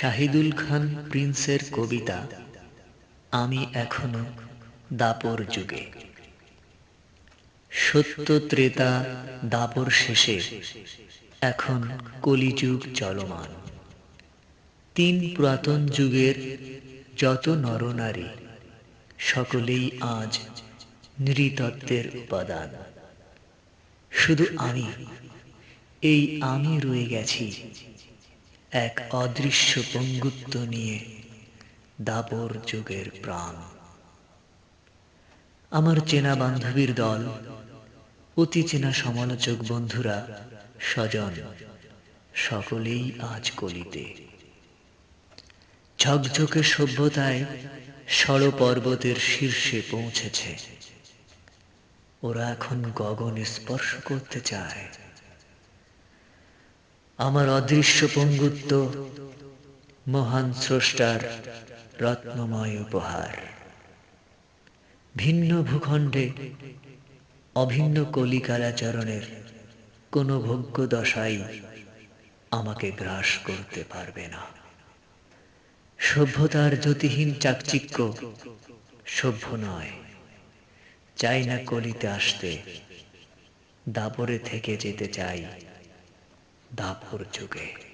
শাহিদুল খান প্রিন্সের কবিতা আমি এখনো দাপর যুগে। সত্য ত্রেতা দাপর শেষে এখন কলিযুগ চলমান। তিন পুরাতন যুগের যত নরনারী সকলেই আজ নৃতত্ত্বের উপাদান। শুধু এই আমি রয়ে গেছি এক অদৃশ্য পঙ্গুত্ব নিয়ে দাপর যুগের প্রাণ। আমার চেনা বান্ধবীর দল, অতি চেনা সমালোচক বন্ধুরা, স্বজন সকলেই আজ কলিতে। ঝকঝকে সভ্যতায় ষড় পর্বতের শীর্ষে পৌঁছেছে। ওরা এখন গগন স্পর্শ করতে চায়। আমার অদৃশ্য পঙ্গুত্ব মহান স্রষ্টার রত্নময় উপহার। ভিন্ন ভূখণ্ডে অভিন্ন কলিকালাচরণের কোন ভোগ্য দশাই আমাকে গ্রাস করতে পারবে না। সভ্যতার জ্যোতিহীন চাকচিক্য সভ্য নয়। চাই না কলিতে আসতে, দাপরে থেকে যেতে চাই দাপর যুগে।